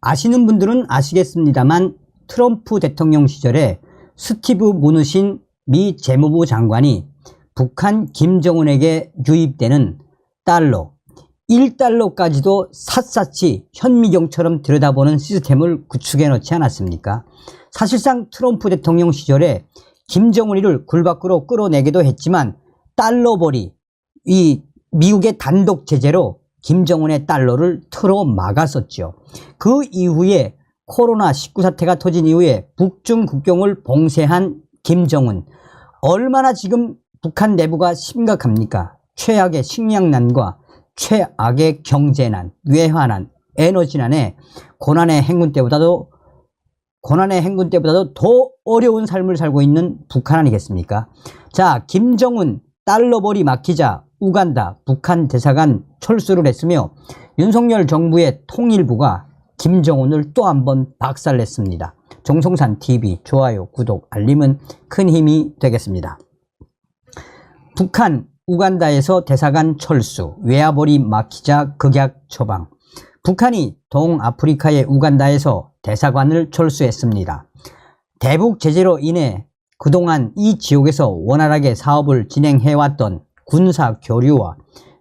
아시는 분들은 아시겠습니다만 트럼프 대통령 시절에 스티브 무누신 미 재무부 장관이 북한 김정은에게 유입되는 달러 1달러까지도 샅샅이 현미경처럼 들여다보는 시스템을 구축해 놓지 않았습니까? 사실상 트럼프 대통령 시절에 김정은이를 굴 밖으로 끌어내기도 했지만 달러벌이, 이 미국의 단독 제재로 김정은의 달러를 틀어 막았었죠. 그 이후에 코로나19 사태가 터진 이후에 북중 국경을 봉쇄한 김정은, 얼마나 지금 북한 내부가 심각합니까? 최악의 식량난과 최악의 경제난, 외환난, 에너지난에 고난의 행군 때보다도 더 어려운 삶을 살고 있는 북한 아니겠습니까? 자, 김정은 달러벌이 막히자 우간다 북한 대사관 철수를 했으며 윤석열 정부의 통일부가 김정은을 또 한 번 박살냈습니다. 정성산TV 좋아요, 구독, 알림은 큰 힘이 되겠습니다. 북한 우간다에서 대사관 철수, 외화벌이 막히자 극약 처방. 북한이 동아프리카의 우간다에서 대사관을 철수했습니다. 대북 제재로 인해 그동안 이 지역에서 원활하게 사업을 진행해왔던 군사 교류와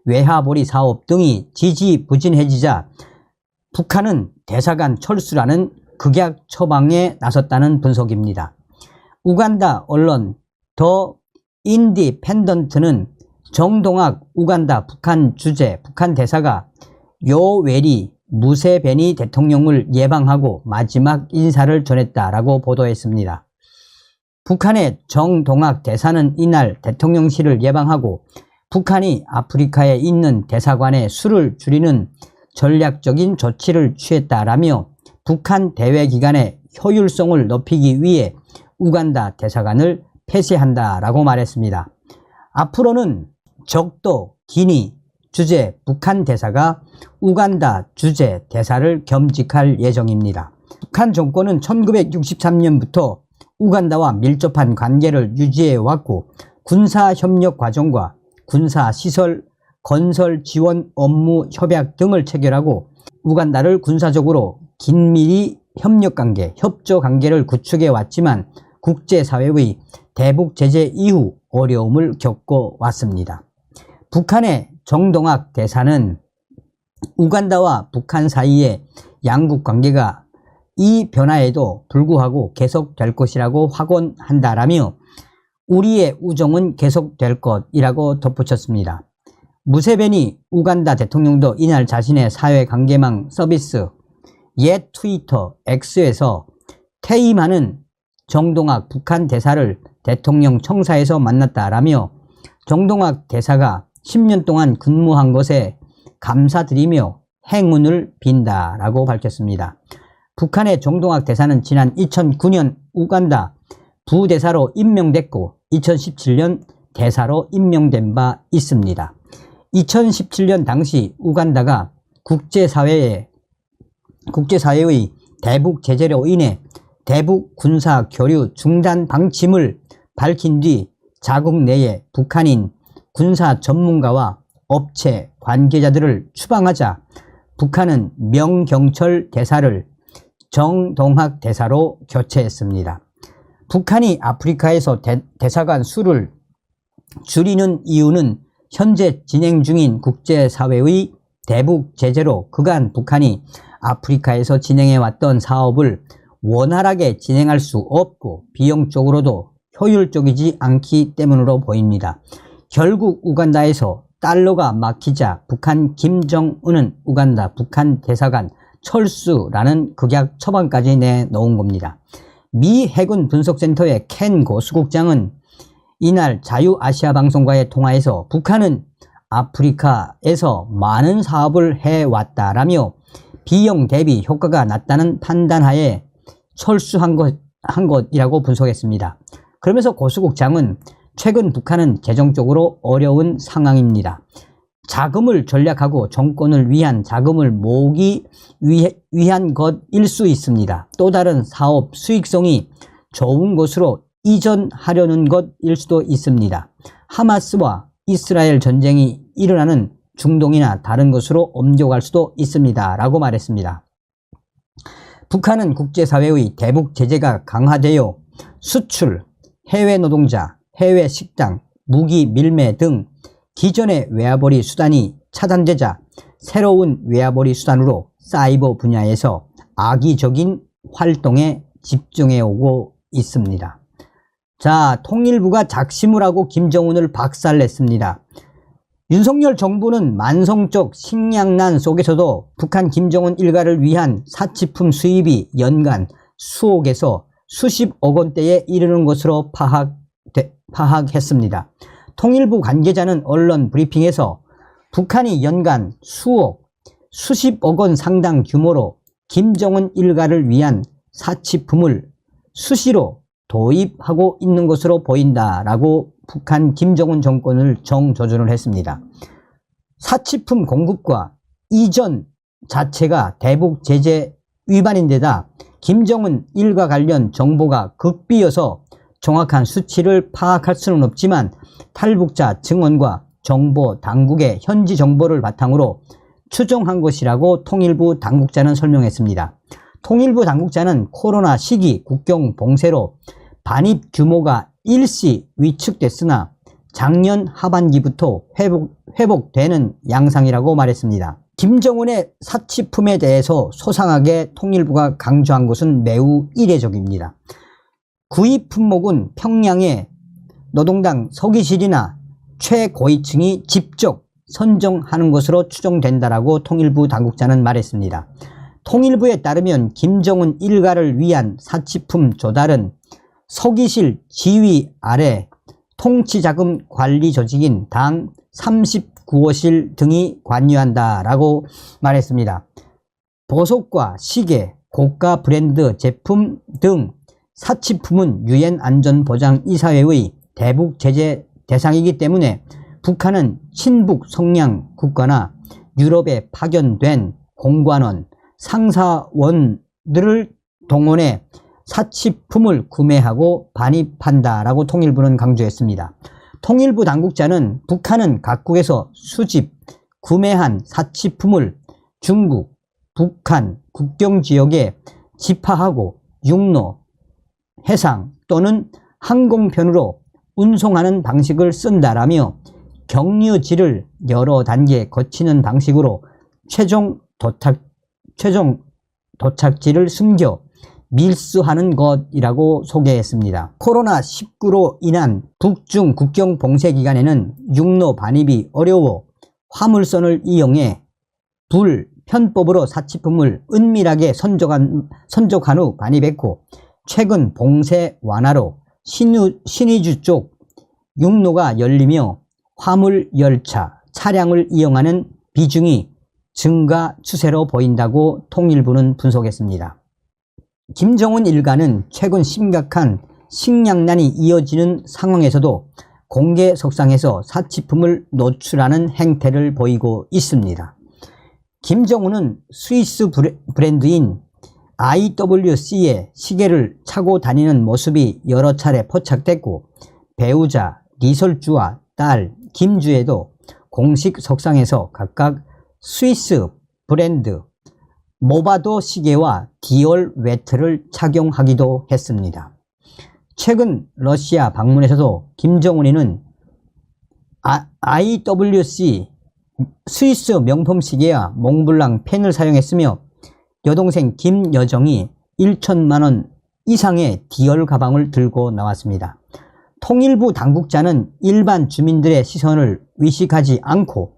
외화벌이 사업 등이 지지부진해지자 북한은 대사관 철수라는 극약 처방에 나섰다는 분석입니다. 우간다 언론 더 인디펜던트는 정동학 우간다 북한 주재 북한 대사가 요웨리 무세베니 대통령을 예방하고 마지막 인사를 전했다라고 보도했습니다. 북한의 정동학 대사는 이날 대통령실을 예방하고 북한이 아프리카에 있는 대사관의 수를 줄이는 전략적인 조치를 취했다라며 북한 대외 기관의 효율성을 높이기 위해 우간다 대사관을 폐쇄한다라고 말했습니다. 앞으로는 적도 기니 주재 북한 대사가 우간다 주재 대사를 겸직할 예정입니다. 북한 정권은 1963년부터 우간다와 밀접한 관계를 유지해왔고 군사협력 과정과 군사시설, 건설 지원 업무 협약 등을 체결하고 우간다를 군사적으로 긴밀히 협력관계, 협조관계를 구축해왔지만 국제사회의 대북 제재 이후 어려움을 겪어왔습니다. 북한의 정동학 대사는 우간다와 북한 사이의 양국 관계가 이 변화에도 불구하고 계속될 것이라고 확언한다라며 우리의 우정은 계속될 것이라고 덧붙였습니다. 무세베니 우간다 대통령도 이날 자신의 사회관계망 서비스 옛 트위터 X에서 퇴임하는 정동학 북한 대사를 대통령 청사에서 만났다라며 정동학 대사가 10년 동안 근무한 것에 감사드리며 행운을 빈다라고 밝혔습니다. 북한의 정동학 대사는 지난 2009년 우간다 부대사로 임명됐고 2017년 대사로 임명된 바 있습니다. 2017년 당시 우간다가 국제사회의 대북 제재로 인해 대북 군사 교류 중단 방침을 밝힌 뒤 자국 내에 북한인 군사 전문가와 업체 관계자들을 추방하자 북한은 명경철 대사를 정동학 대사로 교체했습니다. 북한이 아프리카에서 대사관 수를 줄이는 이유는 현재 진행 중인 국제사회의 대북 제재로 그간 북한이 아프리카에서 진행해왔던 사업을 원활하게 진행할 수 없고 비용적으로도 효율적이지 않기 때문으로 보입니다. 결국 우간다에서 달러가 막히자 북한 김정은은 우간다 북한 대사관 철수라는 극약 처방까지 내놓은 겁니다. 미 해군 분석센터의 켄 고수국장은 이날 자유아시아방송과의 통화에서 북한은 아프리카에서 많은 사업을 해왔다라며 비용 대비 효과가 낮다는 판단하에 철수한 것이라고 분석했습니다. 그러면서 고수국장은 최근 북한은 재정적으로 어려운 상황입니다. 자금을 전략하고 정권을 위한 자금을 모으기 위한 것일 수 있습니다. 또 다른 사업 수익성이 좋은 것으로 이전하려는 것일 수도 있습니다. 하마스와 이스라엘 전쟁이 일어나는 중동이나 다른 것으로 옮겨갈 수도 있습니다. 라고 말했습니다. 북한은 국제사회의 대북 제재가 강화되어 수출, 해외 노동자, 해외 식당, 무기 밀매 등 기존의 외화벌이 수단이 차단되자 새로운 외화벌이 수단으로 사이버 분야에서 악의적인 활동에 집중해 오고 있습니다. 자, 통일부가 작심을 하고 김정은을 박살냈습니다. 윤석열 정부는 만성적 식량난 속에서도 북한 김정은 일가를 위한 사치품 수입이 연간 수억에서 수십억 원대에 이르는 것으로 파악했습니다. 통일부 관계자는 언론 브리핑에서 북한이 연간 수억, 수십억 원 상당 규모로 김정은 일가를 위한 사치품을 수시로 도입하고 있는 것으로 보인다라고 북한 김정은 정권을 정조준을 했습니다. 사치품 공급과 이전 자체가 대북 제재 위반인데다 김정은 일가 관련 정보가 극비여서 정확한 수치를 파악할 수는 없지만 탈북자 증언과 정보 당국의 현지 정보를 바탕으로 추정한 것이라고 통일부 당국자는 설명했습니다. 통일부 당국자는 코로나 시기 국경 봉쇄로 반입 규모가 일시 위축됐으나 작년 하반기부터 회복되는 양상이라고 말했습니다. 김정은의 사치품에 대해서 소상하게 통일부가 강조한 것은 매우 이례적입니다. 구입 품목은 평양의 노동당 서기실이나 최고위층이 직접 선정하는 것으로 추정된다라고 통일부 당국자는 말했습니다. 통일부에 따르면 김정은 일가를 위한 사치품 조달은 서기실 지휘 아래 통치자금 관리 조직인 당 39호실 등이 관여한다라고 말했습니다. 보석과 시계, 고가 브랜드 제품 등 사치품은 유엔 안전보장이사회의 대북 제재 대상이기 때문에 북한은 친북 성향 국가나 유럽에 파견된 공관원, 상사원들을 동원해 사치품을 구매하고 반입한다라고 통일부는 강조했습니다. 통일부 당국자는 북한은 각국에서 수집, 구매한 사치품을 중국, 북한 국경지역에 집하하고 육로, 해상 또는 항공편으로 운송하는 방식을 쓴다라며 경유지를 여러 단계 거치는 방식으로 최종 도착지를 숨겨 밀수하는 것이라고 소개했습니다. 코로나19로 인한 북중 국경 봉쇄 기간에는 육로 반입이 어려워 화물선을 이용해 불편법으로 사치품을 은밀하게 선적한 후 반입했고 최근 봉쇄 완화로 신의주 쪽 육로가 열리며 화물 열차, 차량을 이용하는 비중이 증가 추세로 보인다고 통일부는 분석했습니다. 김정은 일가는 최근 심각한 식량난이 이어지는 상황에서도 공개석상에서 사치품을 노출하는 행태를 보이고 있습니다. 김정은은 스위스 브랜드인 IWC의 시계를 차고 다니는 모습이 여러 차례 포착됐고 배우자 리설주와 딸 김주에도 공식 석상에서 각각 스위스 브랜드 모바도 시계와 디올 외트를 착용하기도 했습니다. 최근 러시아 방문에서도 김정은이는 IWC 스위스 명품 시계와 몽블랑 펜을 사용했으며 여동생 김여정이 1천만 원 이상의 디올 가방을 들고 나왔습니다. 통일부 당국자는 일반 주민들의 시선을 위식하지 않고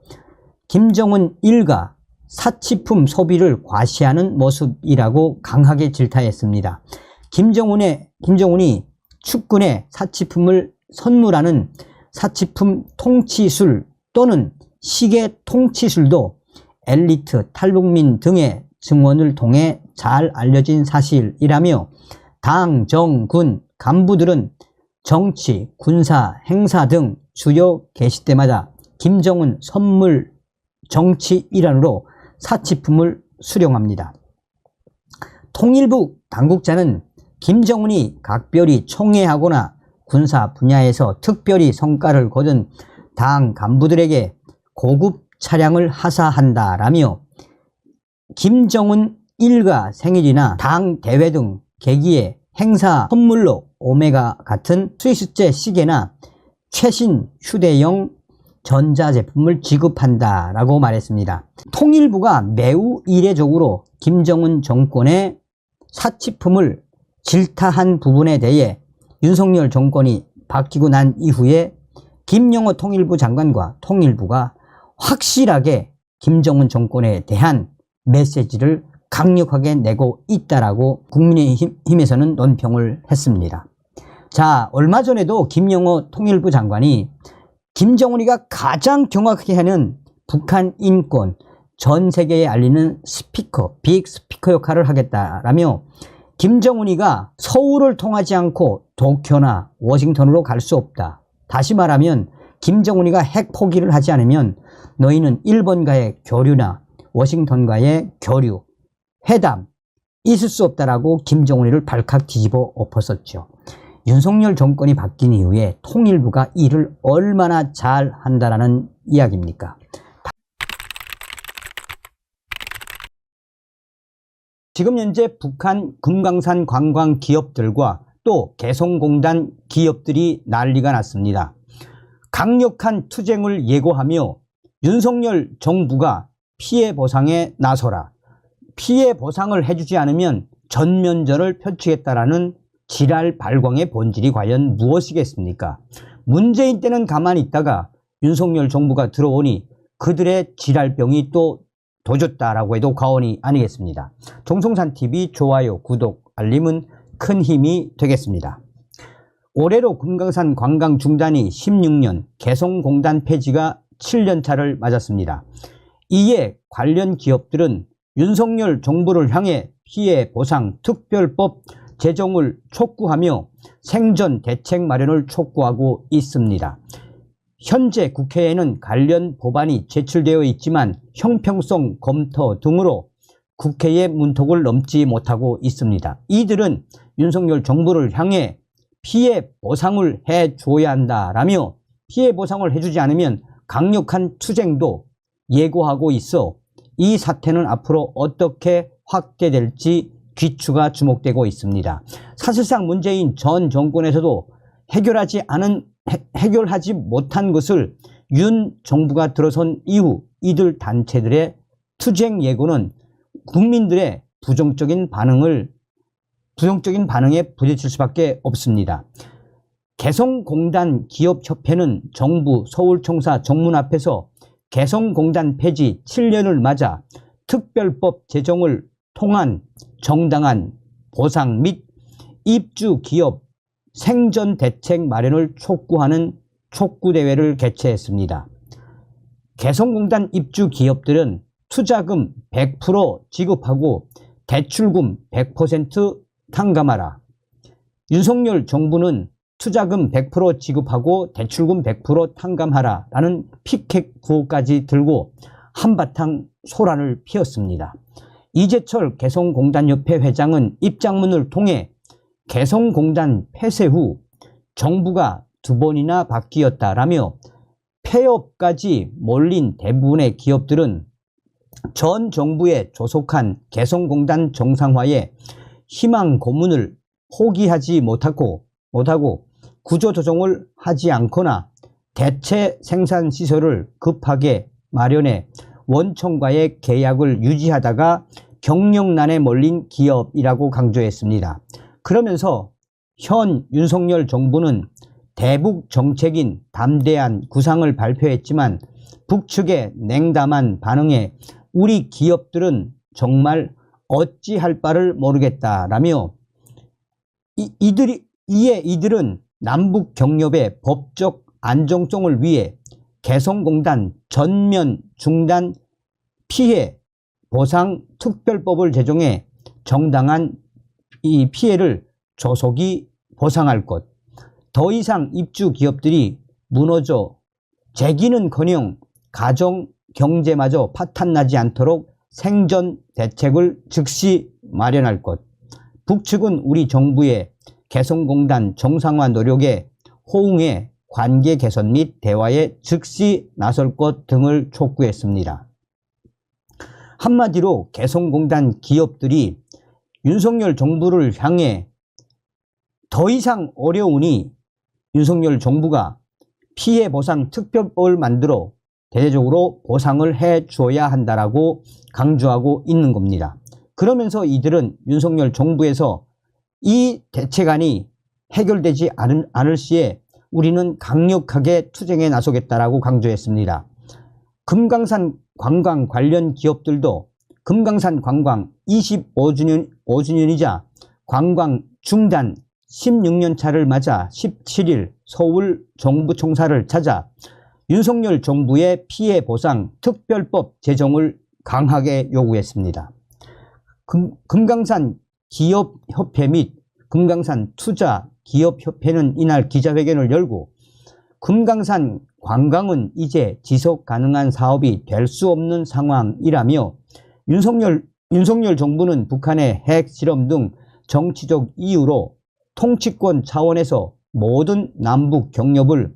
김정은 일가 사치품 소비를 과시하는 모습이라고 강하게 질타했습니다. 김정은이 축군의 사치품을 선물하는 사치품 통치술 또는 시계 통치술도 엘리트 탈북민 등의 증언을 통해 잘 알려진 사실이라며 당, 정, 군 간부들은 정치, 군사, 행사 등 주요 게시 때마다 김정은 선물 정치 일환으로 사치품을 수령합니다. 통일부 당국자는 김정은이 각별히 총애하거나 군사 분야에서 특별히 성과를 거둔 당 간부들에게 고급 차량을 하사한다라며 김정은 일가 생일이나 당 대회 등 계기에 행사 선물로 오메가 같은 스위스제 시계나 최신 휴대용 전자제품을 지급한다라고 말했습니다. 통일부가 매우 이례적으로 김정은 정권의 사치품을 질타한 부분에 대해 윤석열 정권이 바뀌고 난 이후에 김영호 통일부 장관과 통일부가 확실하게 김정은 정권에 대한 메시지를 강력하게 내고 있다라고 국민의힘에서는 논평을 했습니다. 자, 얼마 전에도 김영호 통일부 장관이 김정은이가 가장 경악하게 하는 북한 인권, 전 세계에 알리는 스피커, 빅 스피커 역할을 하겠다라며 김정은이가 서울을 통하지 않고 도쿄나 워싱턴으로 갈 수 없다. 다시 말하면 김정은이가 핵 포기를 하지 않으면 너희는 일본과의 교류나 워싱턴과의 교류, 회담 있을 수 없다라고 김정은이를 발칵 뒤집어 엎었었죠. 윤석열 정권이 바뀐 이후에 통일부가 일을 얼마나 잘 한다라는 이야기입니까? 지금 현재 북한 금강산 관광 기업들과 또 개성공단 기업들이 난리가 났습니다. 강력한 투쟁을 예고하며 윤석열 정부가 피해 보상에 나서라. 피해 보상을 해주지 않으면 전면전을 펼치겠다라는 지랄 발광의 본질이 과연 무엇이겠습니까? 문재인 때는 가만히 있다가 윤석열 정부가 들어오니 그들의 지랄병이 또 도졌다라고 해도 과언이 아니겠습니다. 정성산TV 좋아요, 구독, 알림은 큰 힘이 되겠습니다. 올해로 금강산 관광 중단이 16년, 개성공단 폐지가 7년차를 맞았습니다. 이에 관련 기업들은 윤석열 정부를 향해 피해 보상 특별법 제정을 촉구하며 생존 대책 마련을 촉구하고 있습니다. 현재 국회에는 관련 법안이 제출되어 있지만 형평성 검토 등으로 국회의 문턱을 넘지 못하고 있습니다. 이들은 윤석열 정부를 향해 피해 보상을 해줘야 한다라며 피해 보상을 해주지 않으면 강력한 투쟁도 예고하고 있어 이 사태는 앞으로 어떻게 확대될지 귀추가 주목되고 있습니다. 사실상 문재인 전 정권에서도 해결하지 못한 것을 윤 정부가 들어선 이후 이들 단체들의 투쟁 예고는 국민들의 부정적인 반응에 부딪힐 수밖에 없습니다. 개성공단 기업협회는 정부 서울청사 정문 앞에서 개성공단 폐지 7년을 맞아 특별법 제정을 통한 정당한 보상 및 입주 기업 생존 대책 마련을 촉구하는 촉구대회를 개최했습니다. 개성공단 입주 기업들은 투자금 100% 지급하고 대출금 100% 탕감하라. 윤석열 정부는 투자금 100% 지급하고 대출금 100% 탕감하라 라는 피켓 구호까지 들고 한바탕 소란을 피웠습니다. 이재철 개성공단협회 회장은 입장문을 통해 개성공단 폐쇄 후 정부가 2번이나 바뀌었다라며 폐업까지 몰린 대부분의 기업들은 전 정부에 조속한 개성공단 정상화에 희망 고문을 포기하지 못하고 구조조정을 하지 않거나 대체 생산시설을 급하게 마련해 원청과의 계약을 유지하다가 경영난에 몰린 기업이라고 강조했습니다. 그러면서 현 윤석열 정부는 대북 정책인 담대한 구상을 발표했지만 북측의 냉담한 반응에 우리 기업들은 정말 어찌할 바를 모르겠다라며 이들은 남북 경협의 법적 안정성을 위해 개성공단 전면 중단 피해 보상 특별법을 제정해 정당한 이 피해를 조속히 보상할 것. 더 이상 입주 기업들이 무너져 재기는커녕 가정 경제마저 파탄나지 않도록 생존 대책을 즉시 마련할 것. 북측은 우리 정부의 개성공단 정상화 노력에 호응해 관계 개선 및 대화에 즉시 나설 것 등을 촉구했습니다. 한마디로 개성공단 기업들이 윤석열 정부를 향해 더 이상 어려우니 윤석열 정부가 피해 보상 특별법을 만들어 대대적으로 보상을 해줘야 한다라고 강조하고 있는 겁니다. 그러면서 이들은 윤석열 정부에서 이 대책안이 해결되지 않을 시에 우리는 강력하게 투쟁에 나서겠다라고 강조했습니다. 금강산 관광 관련 기업들도 금강산 관광 25주년이자 관광 중단 16년 차를 맞아 17일 서울 정부청사를 찾아 윤석열 정부의 피해 보상 특별법 제정을 강하게 요구했습니다. 금강산 기업협회 및 금강산 투자기업협회는 이날 기자회견을 열고 금강산 관광은 이제 지속 가능한 사업이 될 수 없는 상황이라며 윤석열 정부는 북한의 핵실험 등 정치적 이유로 통치권 차원에서 모든 남북 경협을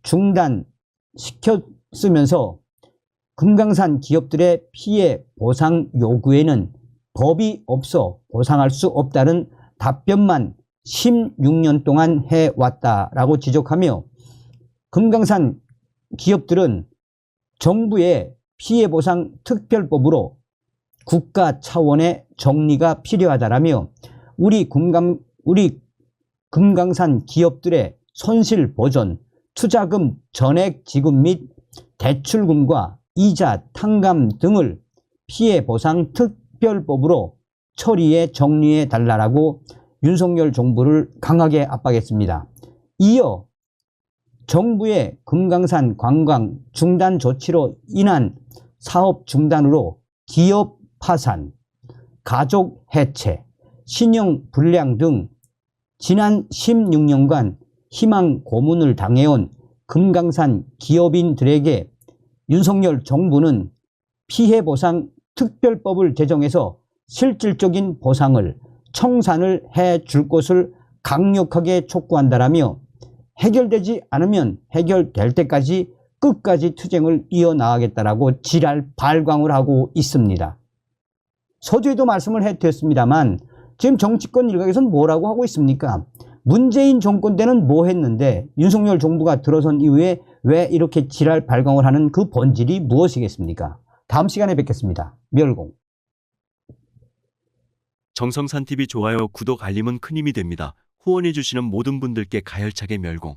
중단시켰으면서 금강산 기업들의 피해 보상 요구에는 법이 없어 보상할 수 없다는 답변만 16년 동안 해왔다라고 지적하며 금강산 기업들은 정부의 피해보상 특별법으로 국가 차원의 정리가 필요하다라며 우리 금강산 기업들의 손실 보전, 투자금 전액 지급 및 대출금과 이자 탕감 등을 피해보상 특별법으로 처리해 정리해 달라고 윤석열 정부를 강하게 압박했습니다. 이어 정부의 금강산 관광 중단 조치로 인한 사업 중단으로 기업 파산, 가족 해체, 신용 불량 등 지난 16년간 희망 고문을 당해온 금강산 기업인들에게 윤석열 정부는 피해보상 특별법을 제정해서 실질적인 보상을 청산을 해줄 것을 강력하게 촉구한다라며 해결되지 않으면 해결될 때까지 끝까지 투쟁을 이어나가겠다라고 지랄 발광을 하고 있습니다. 서두에도 말씀을 해드렸습니다만 지금 정치권 일각에서는 뭐라고 하고 있습니까? 문재인 정권 때는 뭐 했는데 윤석열 정부가 들어선 이후에 왜 이렇게 지랄 발광을 하는 그 본질이 무엇이겠습니까? 다음 시간에 뵙겠습니다. 멸공. 정성산TV 좋아요, 구독, 알림은 큰 힘이 됩니다. 후원해주시는 모든 분들께 가열차게 멸공.